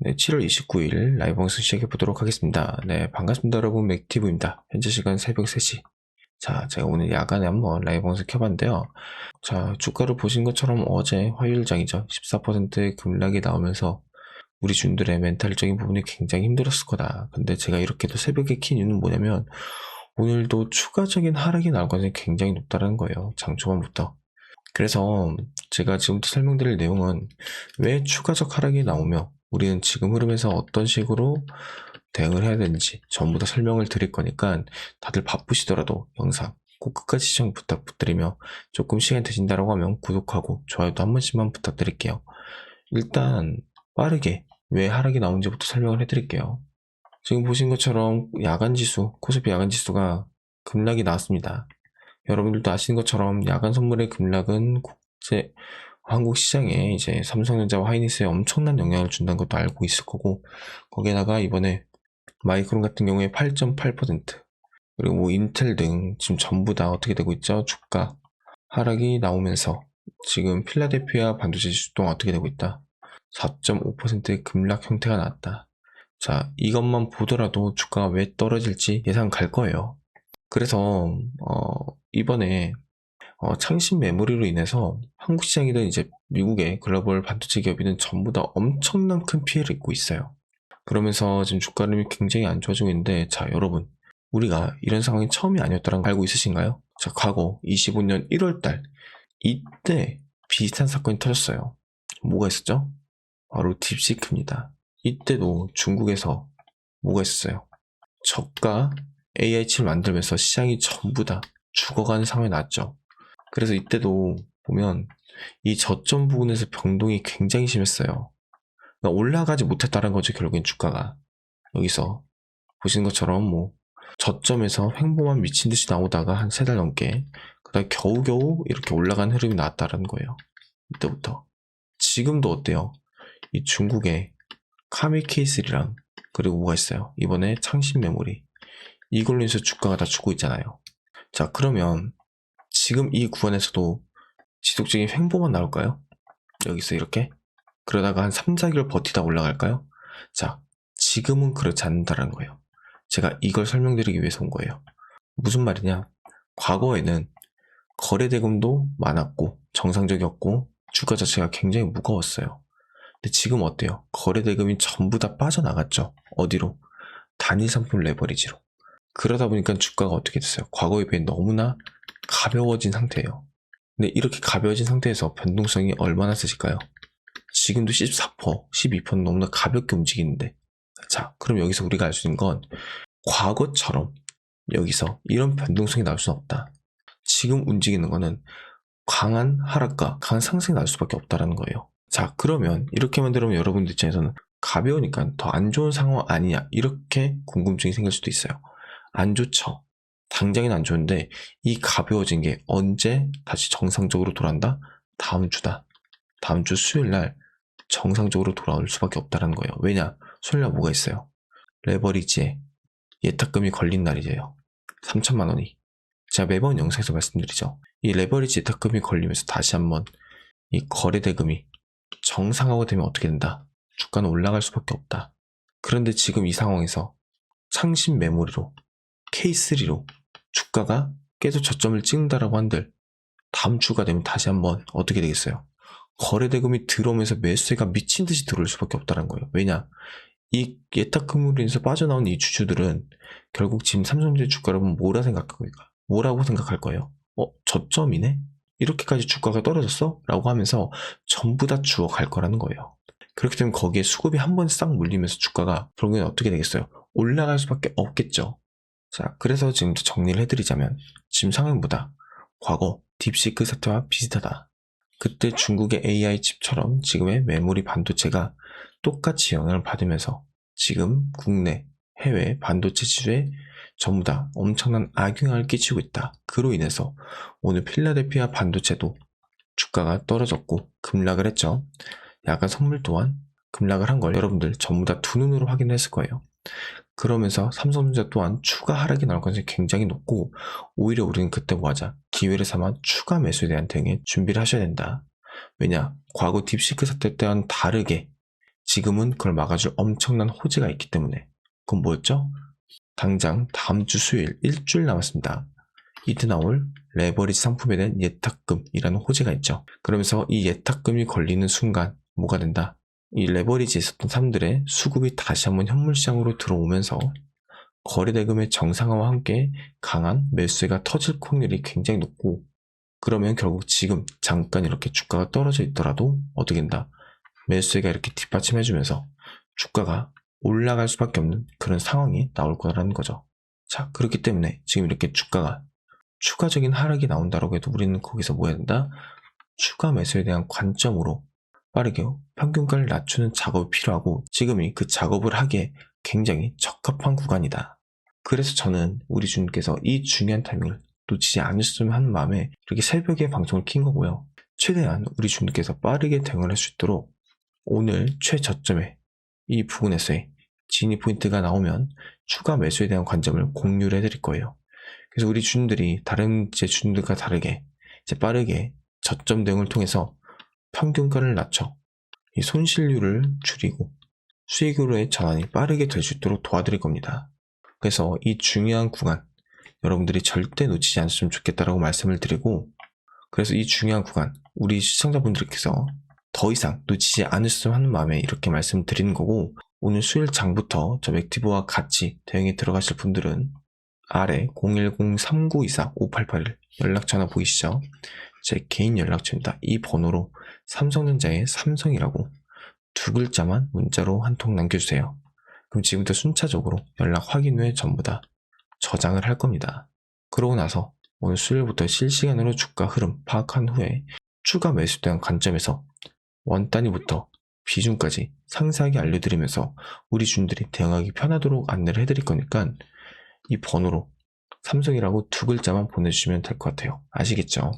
네, 7월 29일 라이브 방송 시작해 보도록 하겠습니다. 네, 반갑습니다, 여러분. 맥티브입니다. 현재 시간 새벽 3시. 자, 제가 오늘 야간에 한번 라이브 방송 켜봤는데요. 자, 주가를 보신 것처럼 어제 화요일장이죠. 14%의 급락이 나오면서 우리 준들의 멘탈적인 부분이 굉장히 힘들었을 거다. 근데 제가 이렇게 또 새벽에 킨 이유는 뭐냐면 오늘도 추가적인 하락이 나올 가능성이 굉장히 높다는 거예요. 장 초반부터. 그래서 제가 지금부터 설명드릴 내용은 왜 추가적 하락이 나오며 우리는 지금 흐름에서 어떤 식으로 대응을 해야 되는지 전부 다 설명을 드릴 거니까 다들 바쁘시더라도 영상 꼭 끝까지 시청 부탁드리며 조금 시간 되신다고 하면 구독하고 좋아요도 한 번씩만 부탁드릴게요. 일단 빠르게 왜 하락이 나오는지부터 설명을 해드릴게요. 지금 보신 것처럼 야간지수, 코스피 야간지수가 급락이 나왔습니다. 여러분들도 아시는 것처럼 야간 선물의 급락은 한국 시장에 이제 삼성전자와 하이닉스에 엄청난 영향을 준다는 것도 알고 있을 거고, 거기에다가 이번에 마이크론 같은 경우에 8.8%, 그리고 뭐 인텔 등 지금 전부 다 어떻게 되고 있죠? 주가 하락이 나오면서 지금 필라델피아 반도체 지수 동안 어떻게 되고 있다? 4.5%의 급락 형태가 나왔다. 자, 이것만 보더라도 주가가 왜 떨어질지 예상 갈 거예요. 그래서 이번에 창신 메모리로 인해서 한국 시장이든 이제 미국의 글로벌 반도체 기업이든 전부 다 엄청난 큰 피해를 입고 있어요. 그러면서 지금 주가 흐름이 굉장히 안 좋아지고 있는데, 자, 여러분, 우리가 이런 상황이 처음이 아니었다는 거 알고 있으신가요? 자, 과거 25년 1월달 이때 비슷한 사건이 터졌어요. 뭐가 있었죠? 바로 딥시크입니다. 이때도 중국에서 뭐가 있었어요? 저가 AI 칩을 만들면서 시장이 전부 다 죽어가는 상황이 났죠. 그래서 이때도 보면 이 저점 부분에서 변동이 굉장히 심했어요. 그러니까 올라가지 못했다는 거죠. 결국엔 주가가 여기서 보시는 것처럼 뭐 저점에서 횡보만 미친 듯이 나오다가 한 3달 넘게 그다음에 겨우겨우 이렇게 올라간 흐름이 나왔다는 거예요. 이때부터. 지금도 어때요? 이 중국의 카미케이스리랑 그리고 뭐가 있어요? 이번에 창신 메모리, 이걸로 인해서 주가가 다 죽고 있잖아요. 자, 그러면 지금 이 구간에서도 지속적인 횡보만 나올까요? 여기서 이렇게? 그러다가 한 3, 4개월 버티다 올라갈까요? 자, 지금은 그렇지 않다는 거예요. 제가 이걸 설명드리기 위해서 온 거예요. 무슨 말이냐? 과거에는 거래대금도 많았고 정상적이었고 주가 자체가 굉장히 무거웠어요. 근데 지금 어때요? 거래대금이 전부 다 빠져나갔죠. 어디로? 단일 상품 레버리지로. 그러다 보니까 주가가 어떻게 됐어요? 과거에 비해 너무나 가벼워진 상태예요. 근데 이렇게 가벼워진 상태에서 변동성이 얼마나 세질까요? 지금도 14%, 12%는 너무나 가볍게 움직이는데, 자, 그럼 여기서 우리가 알 수 있는 건 과거처럼 여기서 이런 변동성이 나올 수는 없다. 지금 움직이는 거는 강한 하락과 강한 상승이 날 수밖에 없다는 거예요. 자, 그러면 이렇게만 들으면 여러분들 입장에서는 가벼우니까 더 안 좋은 상황 아니냐, 이렇게 궁금증이 생길 수도 있어요. 안 좋죠. 당장은 안 좋은데 이 가벼워진 게 언제 다시 정상적으로 돌아온다? 다음 주다. 다음 주 수요일 날 정상적으로 돌아올 수밖에 없다는 거예요. 왜냐? 수요일 날 뭐가 있어요? 레버리지에 예탁금이 걸린 날이에요. 3천만 원이. 제가 매번 영상에서 말씀드리죠. 이 레버리지 예탁금이 걸리면서 다시 한번 이 거래대금이 정상화가 되면 어떻게 된다? 주가는 올라갈 수밖에 없다. 그런데 지금 이 상황에서 창신 메모리로 K3로 주가가 계속 저점을 찍는다라고 한들 다음 주가 되면 다시 한번 어떻게 되겠어요? 거래대금이 들어오면서 매수세가 미친 듯이 들어올 수밖에 없다는 거예요. 왜냐? 이 예탁금으로 인해서 빠져나온 이 주주들은 결국 지금 삼성전자 주가를 보면 뭐라고 생각할 거예요? 저점이네? 이렇게까지 주가가 떨어졌어? 라고 하면서 전부 다 주워갈 거라는 거예요. 그렇기 때문에 거기에 수급이 한 번 싹 물리면서 주가가 결국엔 어떻게 되겠어요? 올라갈 수밖에 없겠죠. 자, 그래서 지금부터 정리를 해드리자면 지금 상황보다 과거 딥시크 사태와 비슷하다. 그때 중국의 AI 칩처럼 지금의 메모리 반도체가 똑같이 영향을 받으면서 지금 국내, 해외 반도체 지수에 전부 다 엄청난 악영향을 끼치고 있다. 그로 인해서 오늘 필라델피아 반도체도 주가가 떨어졌고 급락을 했죠. 야간 선물 또한 급락을 한 걸 여러분들 전부 다 두 눈으로 확인했을 거예요. 그러면서 삼성전자 또한 추가 하락이 나올 가능성이 굉장히 높고, 오히려 우리는 그때 뭐하자? 기회를 삼아 추가 매수에 대한 대응에 준비를 하셔야 된다. 왜냐? 과거 딥시크 사태 때와는 다르게 지금은 그걸 막아줄 엄청난 호재가 있기 때문에. 그건 뭐였죠? 당장 다음 주 수요일 일주일 남았습니다. 이때 나올 레버리지 상품에 대한 예탁금이라는 호재가 있죠. 그러면서 이 예탁금이 걸리는 순간 뭐가 된다? 이 레버리지에 있었던 사람들의 수급이 다시 한번 현물 시장으로 들어오면서 거래대금의 정상화와 함께 강한 매수세가 터질 확률이 굉장히 높고, 그러면 결국 지금 잠깐 이렇게 주가가 떨어져 있더라도 어떻게 된다? 매수세가 이렇게 뒷받침해주면서 주가가 올라갈 수밖에 없는 그런 상황이 나올 거라는 거죠. 자, 그렇기 때문에 지금 이렇게 주가가 추가적인 하락이 나온다고 해도 우리는 거기서 뭐 해야 된다? 추가 매수에 대한 관점으로 빠르게 평균가를 낮추는 작업이 필요하고, 지금이 그 작업을 하기에 굉장히 적합한 구간이다. 그래서 저는 우리 주님께서 이 중요한 타이밍을 놓치지 않으셨으면 하는 마음에 이렇게 새벽에 방송을 킨 거고요. 최대한 우리 주님께서 빠르게 대응을 할 수 있도록 오늘 최저점에 이 부분에서의 진입 포인트가 나오면 추가 매수에 대한 관점을 공유를 해드릴 거예요. 그래서 우리 주님들이 다른 제 주님들과 다르게 이제 빠르게 저점 대응을 통해서 평균가를 낮춰 이 손실률을 줄이고 수익으로의 전환이 빠르게 될 수 있도록 도와드릴 겁니다. 그래서 이 중요한 구간 여러분들이 절대 놓치지 않으시면 좋겠다라고 말씀을 드리고, 그래서 이 중요한 구간 우리 시청자분들께서 더 이상 놓치지 않으셨으면 하는 마음에 이렇게 말씀을 드리는 거고, 오늘 수요일 장부터 저 맥티브와 같이 대응에 들어가실 분들은 아래 010-3924-5881 연락처 하나 보이시죠? 제 개인 연락처입니다. 이 번호로 삼성전자의 삼성이라고 두 글자만 문자로 한 통 남겨주세요. 그럼 지금부터 순차적으로 연락 확인 후에 전부 다 저장을 할 겁니다. 그러고 나서 오늘 수요일부터 실시간으로 주가 흐름 파악한 후에 추가 매수에 대한 관점에서 원 단위부터 비중까지 상세하게 알려드리면서 우리 주님들이 대응하기 편하도록 안내를 해드릴 거니까 이 번호로 삼성이라고 두 글자만 보내주시면 될 것 같아요. 아시겠죠?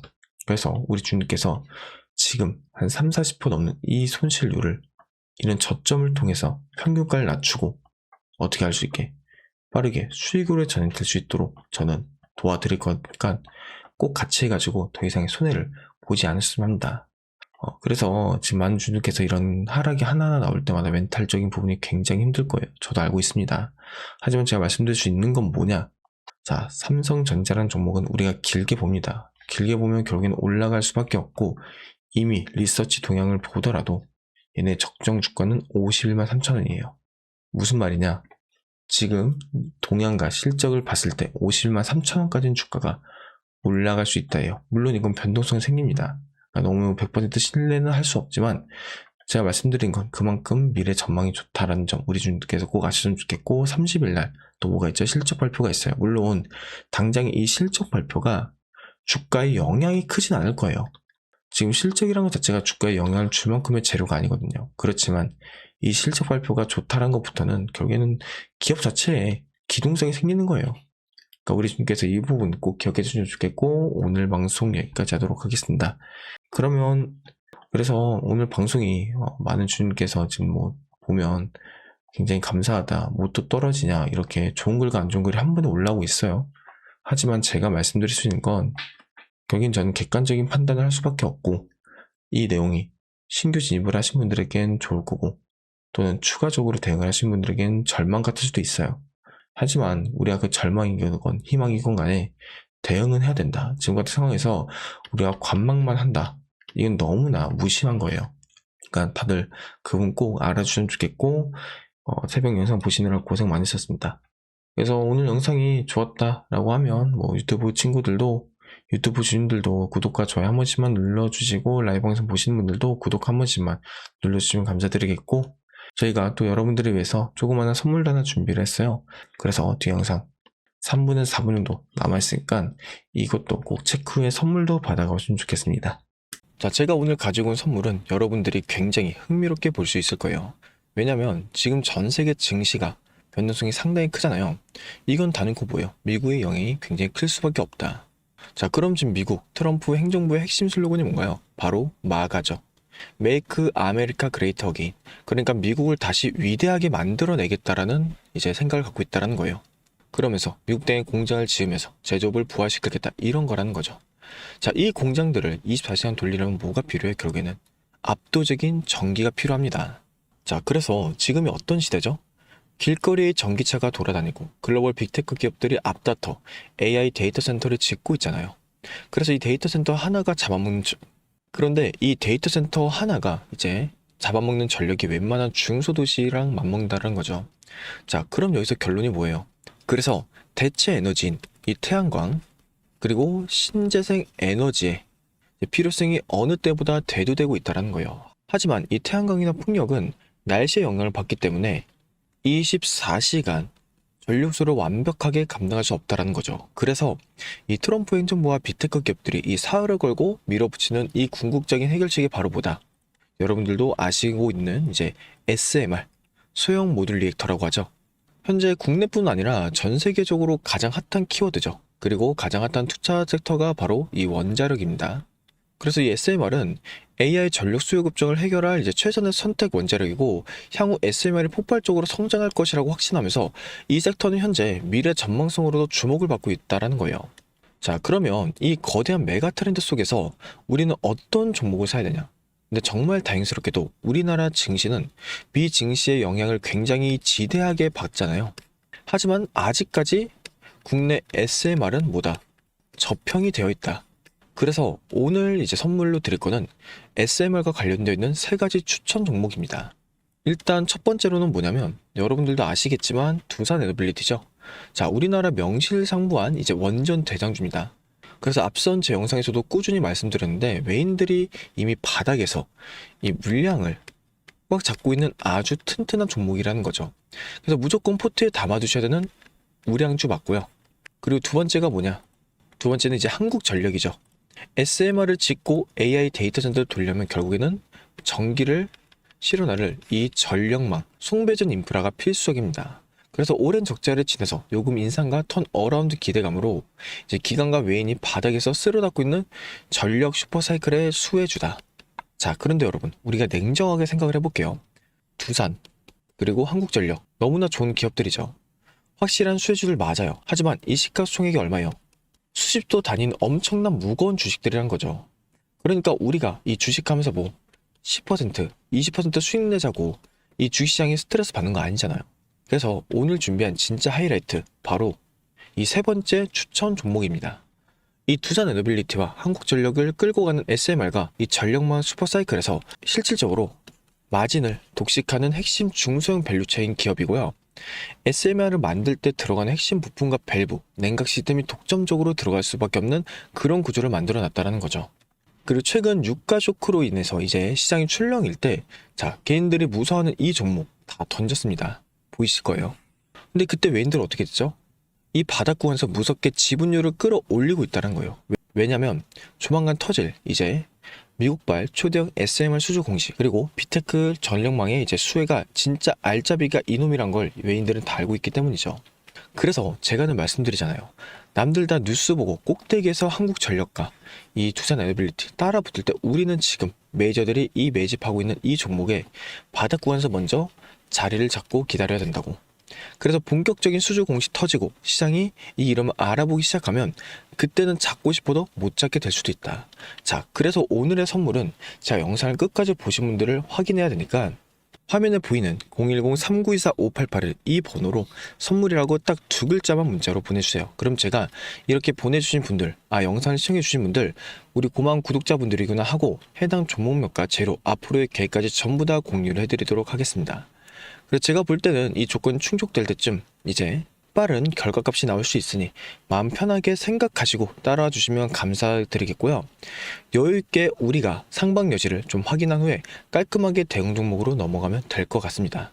그래서 우리 주님께서 지금 한 30-40% 넘는 이 손실률을 이런 저점을 통해서 평균가를 낮추고 어떻게 할 수 있게 빠르게 수익으로 전환될 수 있도록 저는 도와드릴 거니까 꼭 같이 해가지고 더 이상의 손해를 보지 않으셨으면 합니다. 그래서 지금 많은 주님께서 이런 하락이 하나하나 나올 때마다 멘탈적인 부분이 굉장히 힘들 거예요. 저도 알고 있습니다. 하지만 제가 말씀드릴 수 있는 건 뭐냐? 자, 삼성전자라는 종목은 우리가 길게 봅니다. 길게 보면 결국엔 올라갈 수밖에 없고, 이미 리서치 동향을 보더라도 얘네 적정 주가는 51만 3천 원이에요. 무슨 말이냐? 지금 동향과 실적을 봤을 때 51만 3천 원까지는 주가가 올라갈 수 있다예요. 물론 이건 변동성이 생깁니다. 그러니까 너무 100% 신뢰는 할 수 없지만 제가 말씀드린 건 그만큼 미래 전망이 좋다라는 점 우리 주님께서 꼭 아셨으면 좋겠고, 30일 날 또 뭐가 있죠? 실적 발표가 있어요. 물론 당장에 이 실적 발표가 주가에 영향이 크진 않을 거예요. 지금 실적이라는 것 자체가 주가에 영향을 줄 만큼의 재료가 아니거든요. 그렇지만 이 실적 발표가 좋다는 것부터는 결국에는 기업 자체에 기동성이 생기는 거예요. 그러니까 우리 주님께서 이 부분 꼭 기억해 주시면 좋겠고, 오늘 방송 여기까지 하도록 하겠습니다. 그러면 그래서 오늘 방송이 많은 주님께서 지금 뭐 보면 굉장히 감사하다, 뭐 또 떨어지냐, 이렇게 좋은 글과 안 좋은 글이 한 번에 올라오고 있어요. 하지만 제가 말씀드릴 수 있는 건 결국엔 저는 객관적인 판단을 할 수밖에 없고, 이 내용이 신규 진입을 하신 분들에겐 좋을 거고 또는 추가적으로 대응을 하신 분들에겐 절망 같을 수도 있어요. 하지만 우리가 그 절망이건 희망이건 간에 대응은 해야 된다. 지금 같은 상황에서 우리가 관망만 한다, 이건 너무나 무심한 거예요. 그러니까 다들 그분 꼭 알아주시면 좋겠고, 새벽 영상 보시느라 고생 많으셨습니다. 그래서 오늘 영상이 좋았다라고 하면 뭐 유튜브 친구들도, 유튜브 주인들도 구독과 좋아요 한 번씩만 눌러주시고, 라이브 방송 보시는 분들도 구독 한 번씩만 눌러주시면 감사드리겠고, 저희가 또 여러분들을 위해서 조그마한 선물도 하나 준비를 했어요. 그래서 뒤 영상 3분에서 4분 정도 남아있으니까 이것도 꼭 체크 후에 선물도 받아가시면 좋겠습니다. 자, 제가 오늘 가지고 온 선물은 여러분들이 굉장히 흥미롭게 볼 수 있을 거예요. 왜냐면 지금 전 세계 증시가 변동성이 상당히 크잖아요. 이건 다른코 뭐예요? 미국의 영향이 굉장히 클 수밖에 없다. 자, 그럼 지금 미국 트럼프 행정부의 핵심 슬로건이 뭔가요? 바로 마가죠. Make America Great Again. 그러니까 미국을 다시 위대하게 만들어내겠다라는 이제 생각을 갖고 있다라는 거예요. 그러면서 미국 땅에 공장을 지으면서 제조업을 부활시키겠다, 이런 거라는 거죠. 자, 이 공장들을 24시간 돌리려면 뭐가 필요해? 결국에는 압도적인 전기가 필요합니다. 자, 그래서 지금이 어떤 시대죠? 길거리에 전기차가 돌아다니고 글로벌 빅테크 기업들이 앞다퉈 AI 데이터 센터를 짓고 있잖아요. 그래서 이 데이터 센터 하나가 잡아먹는 그런데 이 데이터 센터 하나가 이제 잡아먹는 전력이 웬만한 중소도시랑 맞먹는다는 거죠. 자, 그럼 여기서 결론이 뭐예요? 그래서 대체 에너지인 이 태양광 그리고 신재생 에너지의 필요성이 어느 때보다 대두되고 있다는 거예요. 하지만 이 태양광이나 풍력은 날씨의 영향을 받기 때문에 24시간 전력수를 완벽하게 감당할 수 없다는 거죠. 그래서 이 트럼프 행정부와 빅테크 기업들이 이 사활을 걸고 밀어붙이는 이 궁극적인 해결책이 바로 뭐다? 여러분들도 아시고 있는 이제 SMR, 소형 모듈 리액터라고 하죠. 현재 국내뿐 아니라 전 세계적으로 가장 핫한 키워드죠. 그리고 가장 핫한 투자 섹터가 바로 이 원자력입니다. 그래서 이 SMR은 AI 전력 수요 급증을 해결할 이제 최선의 선택 원자력이고 향후 SMR이 폭발적으로 성장할 것이라고 확신하면서 이 섹터는 현재 미래 전망성으로도 주목을 받고 있다는 거예요. 자, 그러면 이 거대한 메가 트렌드 속에서 우리는 어떤 종목을 사야 되냐? 근데 정말 다행스럽게도 우리나라 증시는 비증시의 영향을 굉장히 지대하게 받잖아요. 하지만 아직까지 국내 SMR은 뭐다? 저평이 되어 있다. 그래서 오늘 이제 선물로 드릴 거는 SMR과 관련되어 있는 3가지 추천 종목입니다. 일단 첫 번째로는 뭐냐면 여러분들도 아시겠지만 두산 에너빌리티죠. 자, 우리나라 명실상부한 이제 원전 대장주입니다. 그래서 앞선 제 영상에서도 꾸준히 말씀드렸는데 외인들이 이미 바닥에서 이 물량을 꽉 잡고 있는 아주 튼튼한 종목이라는 거죠. 그래서 무조건 포트에 담아두셔야 되는 우량주 맞고요. 그리고 두 번째가 뭐냐? 두 번째는 이제 한국전력이죠. SMR을 짓고 AI 데이터 센터를 돌려면 결국에는 전기를 실어나를 이 전력망, 송배전 인프라가 필수적입니다. 그래서 오랜 적자를 지내서 요금 인상과 턴 어라운드 기대감으로 이제 기관과 외인이 바닥에서 쓸어담고 있는 전력 슈퍼사이클의 수혜주다. 자, 그런데 여러분, 우리가 냉정하게 생각을 해볼게요. 두산, 그리고 한국전력, 너무나 좋은 기업들이죠. 확실한 수혜주들 맞아요. 하지만 이 시가총액이 얼마예요? 수십도 단위인 엄청난 무거운 주식들이란 거죠. 그러니까 우리가 이 주식하면서 뭐 10%, 20% 수익 내자고 이 주식시장에 스트레스 받는 거 아니잖아요. 그래서 오늘 준비한 진짜 하이라이트, 바로 이 3번째 추천 종목입니다. 이 두산 에너빌리티와 한국전력을 끌고 가는 SMR과 이 전력망 슈퍼사이클에서 실질적으로 마진을 독식하는 핵심 중소형 밸류체인 기업이고요. SMR을 만들 때 들어가는 핵심 부품과 밸브, 냉각 시스템이 독점적으로 들어갈 수밖에 없는 그런 구조를 만들어 놨다는 거죠. 그리고 최근 유가 쇼크로 인해서 이제 시장이 출렁일 때, 자, 개인들이 무서워하는 이 종목 다 던졌습니다. 보이실 거예요. 근데 그때 외인들 어떻게 됐죠? 이 바닥 구간에서 무섭게 지분율을 끌어올리고 있다는 거예요. 왜냐면 조만간 터질 이제 미국발 초대형 SMR 수주 공시, 그리고 빅테크 전력망의 이제 수혜가 진짜 알짜비가 이놈이란 걸 외인들은 다 알고 있기 때문이죠. 그래서 제가 늘 말씀드리잖아요. 남들 다 뉴스 보고 꼭대기에서 한국전력과 이 두산 에너빌리티 따라 붙을 때 우리는 지금 메이저들이 이 매집하고 있는 이 종목에 바닥 구간에서 먼저 자리를 잡고 기다려야 된다고. 그래서 본격적인 수주 공시 터지고 시장이 이 이름을 알아보기 시작하면 그때는 잡고 싶어도 못 잡게 될 수도 있다. 자, 그래서 오늘의 선물은 제가 영상을 끝까지 보신 분들을 확인해야 되니까 화면에 보이는 010-3924-588을 이 번호로 선물이라고 딱 2글자만 문자로 보내주세요. 그럼 제가 이렇게 보내주신 분들, 영상을 시청해주신 분들, 우리 고마운 구독자분들이구나 하고 해당 종목명과 재료, 앞으로의 계획까지 전부 다 공유를 해드리도록 하겠습니다. 그래서 제가 볼 때는 이 조건 충족될 때쯤 이제 빠른 결과값이 나올 수 있으니 마음 편하게 생각하시고 따라와 주시면 감사드리겠고요. 여유있게 우리가 상방 여지를 좀 확인한 후에 깔끔하게 대응 종목으로 넘어가면 될 것 같습니다.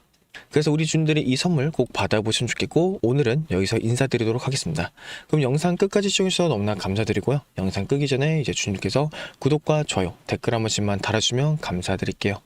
그래서 우리 주님들이 이 선물 꼭 받아보시면 좋겠고, 오늘은 여기서 인사드리도록 하겠습니다. 그럼 영상 끝까지 시청해주셔서 너무나 감사드리고요. 영상 끄기 전에 이제 주님께서 구독과 좋아요, 댓글 한 번씩만 달아주시면 감사드릴게요.